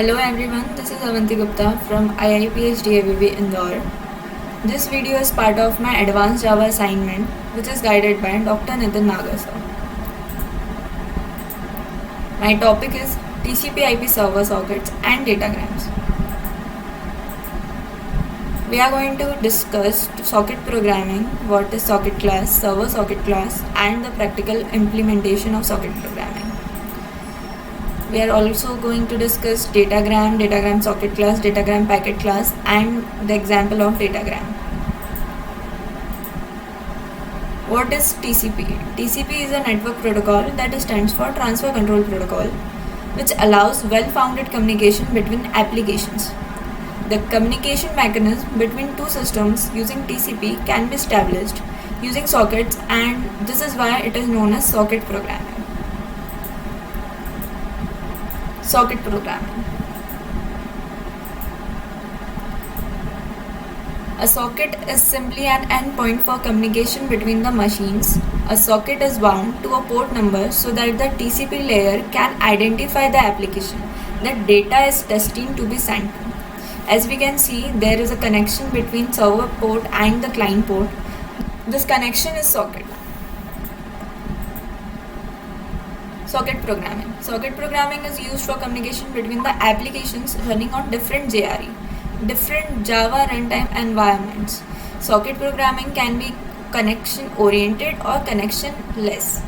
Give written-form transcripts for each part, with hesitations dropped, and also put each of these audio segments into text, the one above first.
Hello everyone, this is Avanti Gupta from IIPH DAVV Indore. This video is part of my Advanced Java assignment which is guided by Dr. Nitin Nagasar. My topic is TCP/IP server sockets and datagrams. We are going to discuss socket programming, what is socket class, server socket class, and the practical implementation of socket programming. We are also going to discuss datagram, datagram socket class, datagram packet class, and the example of datagram. What is TCP? TCP is a network protocol that stands for Transfer Control Protocol, which allows well-founded communication between applications. The communication mechanism between two systems using TCP can be established using sockets, and this is why it is known as socket programming. Socket programming. A socket is simply an endpoint for communication between the machines. A socket is bound to a port number so that the TCP layer can identify the application that data is destined to be sent to. As we can see, there is a connection between server port and the client port. This connection is socket. Socket programming. Socket programming is used for communication between the applications running on different JRE, different Java runtime environments. Socket programming can be connection oriented or connection less.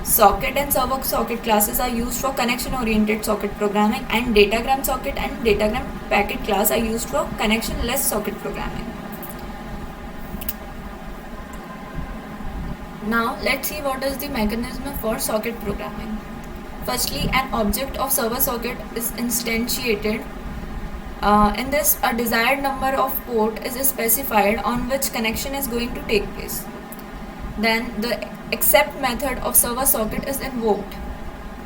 Socket and server socket classes are used for connection oriented socket programming, and datagram socket and datagram packet class are used for connection less socket programming. Now let's see what is the mechanism for socket programming. Firstly, an object of server socket is instantiated. In this, a desired number of port is specified on which connection is going to take place. Then the accept method of server socket is invoked.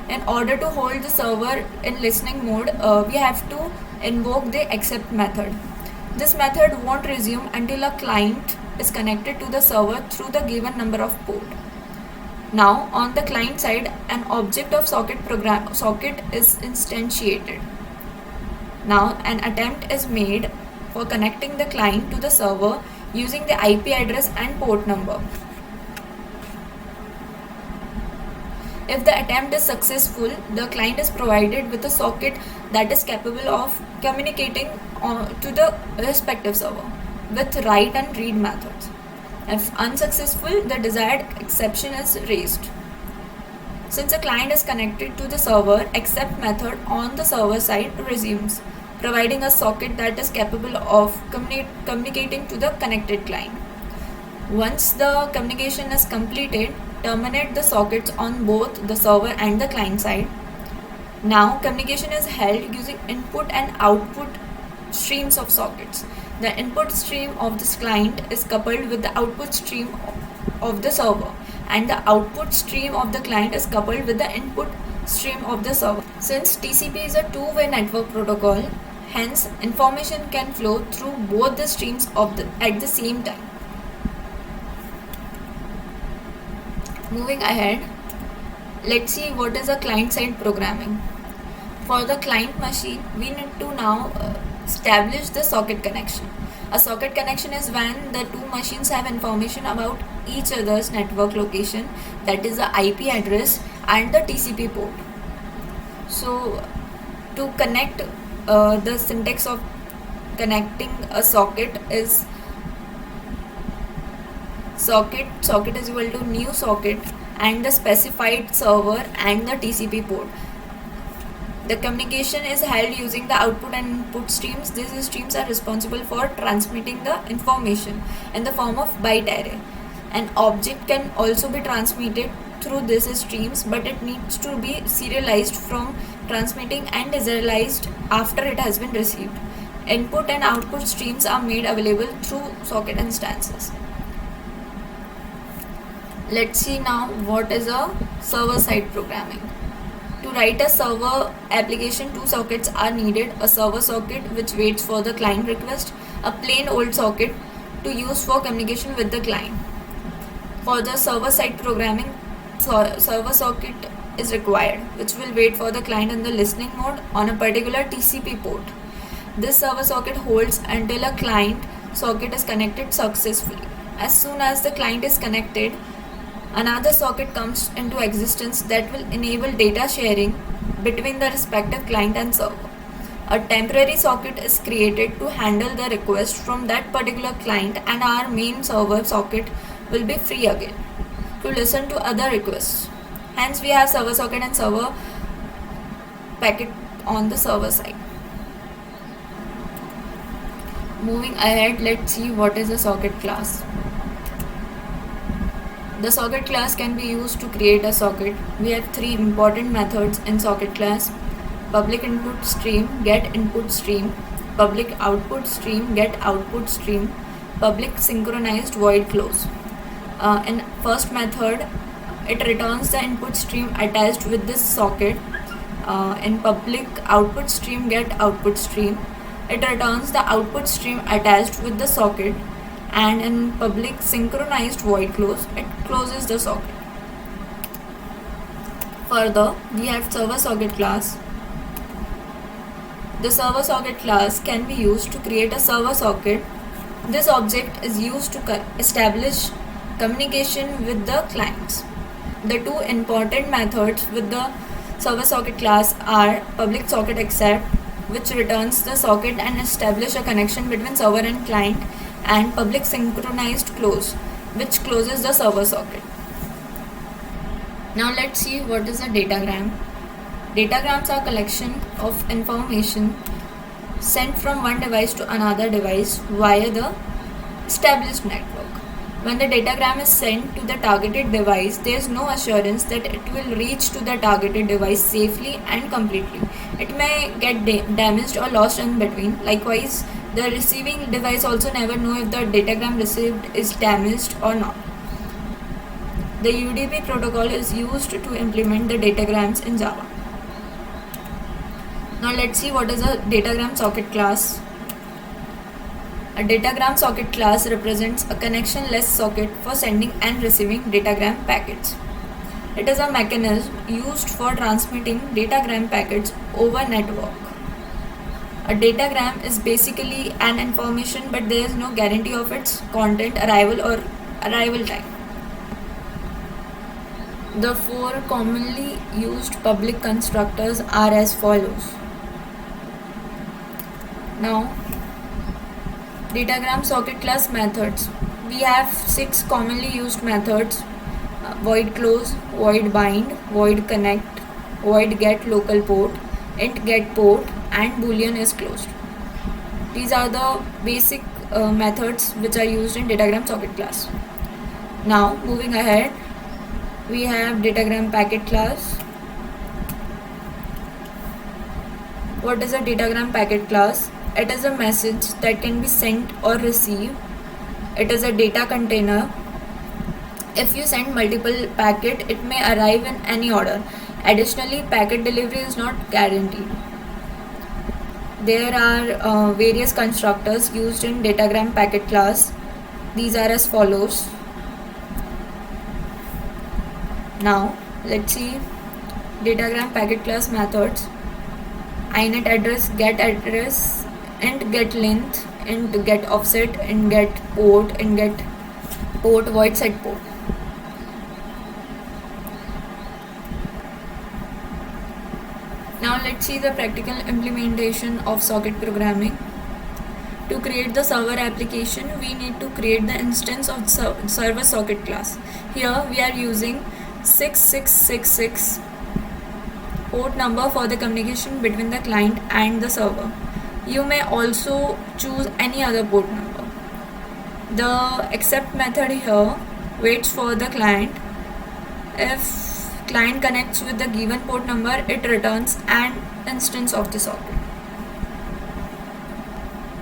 In order to hold the server in listening mode, we have to invoke the accept method. This method won't resume until a client is connected to the server through the given number of port. Now, on the client side, an object of socket is instantiated. Now, an attempt is made for connecting the client to the server using the IP address and port number. If the attempt is successful, the client is provided with a socket that is capable of communicating to the respective server with write and read methods. If unsuccessful, the desired exception is raised. Since a client is connected to the server, accept method on the server side resumes, providing a socket that is capable of communicating to the connected client. Once the communication is completed, terminate the sockets on both the server and the client side. Now, communication is held using input and output streams of sockets. The input stream of this client is coupled with the output stream of the server, and the output stream of the client is coupled with the input stream of the server. Since TCP is a two-way network protocol, hence information can flow through both the streams at the same time. Moving ahead, let's see what is a client-side programming. For the client machine, we need to now establish the socket connection. A socket connection is when the two machines have information about each other's network location, that is the IP address and the TCP port. So to connect, the syntax of connecting a socket is socket is equal to new socket and the specified server and the TCP port. The communication is held using the output and input streams. These streams are responsible for transmitting the information in the form of byte array. An object can also be transmitted through these streams, but it needs to be serialized from transmitting and deserialized after it has been received. Input and output streams are made available through socket instances. Let's see now what is a server-side programming. To write a server application, two sockets are needed: a server socket which waits for the client request, a plain old socket to use for communication with the client. For the server-side programming, server socket is required, which will wait for the client in the listening mode on a particular TCP port. This server socket holds until a client socket is connected successfully. As soon as the client is connected, another socket comes into existence that will enable data sharing between the respective client and server. A temporary socket is created to handle the request from that particular client, and our main server socket will be free again to listen to other requests. Hence, we have server socket and server packet on the server side. Moving ahead, let's see what is a socket class. The socket class can be used to create a socket. We have three important methods in socket class: public input stream, get input stream, public output stream, get output stream, public synchronized void close. In first method, it returns the input stream attached with this socket. In public output stream, get output stream, it returns the output stream attached with the socket, and in public synchronized void close, it closes the socket. Further, we have server socket class. The server socket class can be used to create a server socket. This object is used to establish communication with the clients. The two important methods with the server socket class are public socket accept, which returns the socket and establish a connection between server and client, and public synchronized close, which closes the server socket. Now let's see what is a datagram. Datagrams are a collection of information sent from one device to another device via the established network. When the datagram is sent to the targeted device, there is no assurance that it will reach to the targeted device safely and completely. It may get damaged or lost in between. Likewise, the receiving device also never know if the datagram received is damaged or not. The UDP protocol is used to implement the datagrams in Java. Now let's see what is a datagram socket class. A datagram socket class represents a connectionless socket for sending and receiving datagram packets. It is a mechanism used for transmitting datagram packets over network. A datagram is basically an information, but there is no guarantee of its content, arrival or arrival time. The four commonly used public constructors are as follows. Now, datagram socket class methods. We have 6 commonly used methods: void close, void bind, void connect, void get local port, int get port, and boolean is closed. These are the basic methods which are used in datagram socket class. Now moving ahead, we have datagram packet class. What is a datagram packet class? It is a message that can be sent or received. It is a data container. If you send multiple packets, it may arrive in any order. Additionally, packet delivery is not guaranteed. There are various constructors used in datagram packet class. These are as follows. Now let's see datagram packet class methods: inet address, get address, int get length, int get offset, int get port, int get port, void set port. Now let's see the practical implementation of socket programming. To create the server application, we need to create the instance of server socket class. Here we are using 6666 port number for the communication between the client and the server. You may also choose any other port number. The accept method here waits for the client. If client connects with the given port number, it returns an instance of the socket.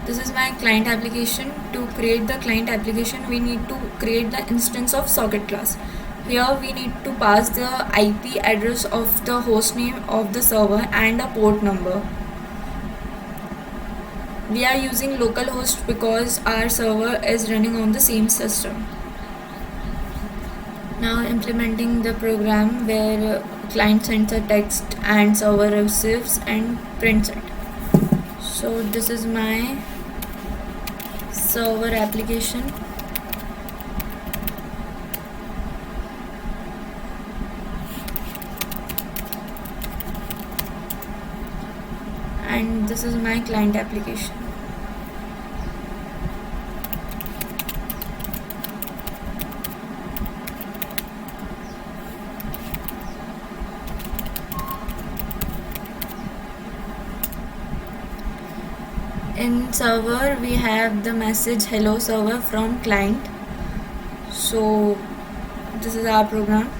This is my client application. To create the client application, we need to create the instance of socket class. Here we need to pass the IP address of the host name of the server and a port number. We are using localhost because our server is running on the same system. Now implementing the program where client sends a text and server receives and prints it. So this is my server application. And this is my client application. In server we have the message hello server from client. So this is our program.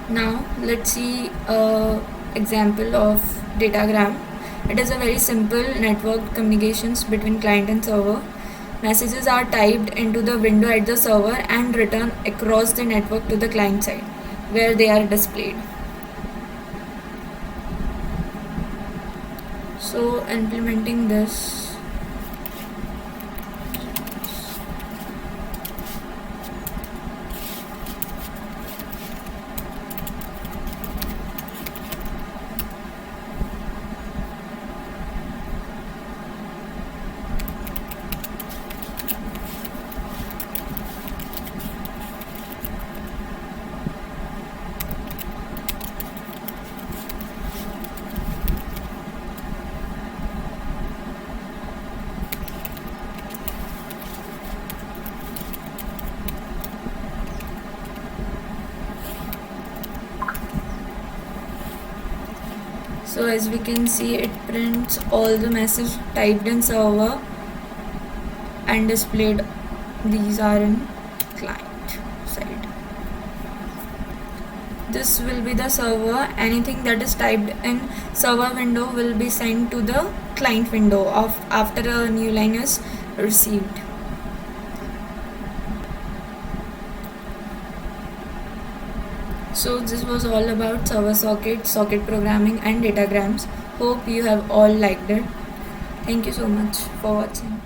Now let's see a example of datagram. It is a very simple network communications between client and server. Messages are typed into the window at the server and written across the network to the client side where they are displayed. So implementing this, so as we can see, it prints all the message typed in server and displayed. These are in client side. This will be the server. Anything that is typed in server window will be sent to the client window after a new line is received. So this was all about server socket programming and datagrams. Hope you have all liked it. Thank you so much for watching.